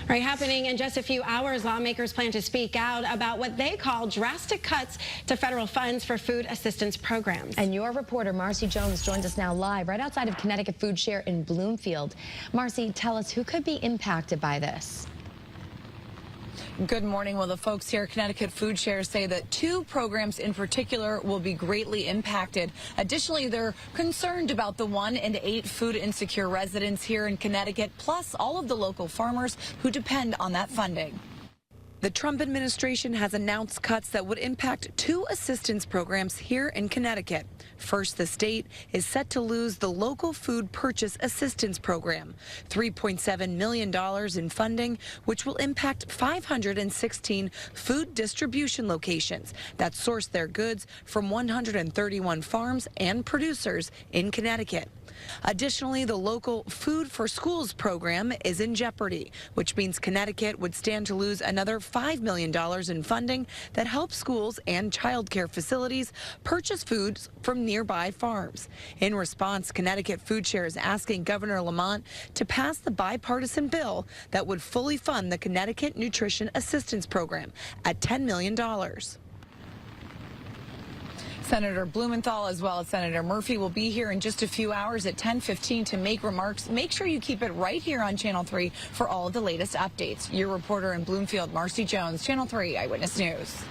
Right, happening in just a few hours, lawmakers plan to speak out about what they call drastic cuts to federal funds for food assistance programs. And your reporter, Marcy Jones, joins us now live right outside of Connecticut Food Share in Bloomfield. Marcy, tell us who could be impacted by this. Good morning. Well, the folks here at Connecticut Food Share say that two programs in particular will be greatly impacted. Additionally, they're concerned about the 1 in 8 food insecure residents here in Connecticut, plus all of the local farmers who depend on that funding. The Trump administration has announced cuts that would impact 2 assistance programs here in Connecticut. First, the state is set to lose the local food purchase assistance program, $3.7 million in funding, which will impact 516 food distribution locations that source their goods from 131 farms and producers in Connecticut. Additionally, the local Food for Schools program is in jeopardy, which means Connecticut would stand to lose another $5 million in funding that helps schools and child care facilities purchase foods from nearby farms. In response, Connecticut Food Share is asking Governor Lamont to pass the bipartisan bill that would fully fund the Connecticut Nutrition Assistance Program at $10 million. Senator Blumenthal as well as Senator Murphy will be here in just a few hours at 10:15 to make remarks. Make sure you keep it right here on Channel 3 for all of the latest updates. Your reporter in Bloomfield, Marcy Jones, Channel 3 Eyewitness News.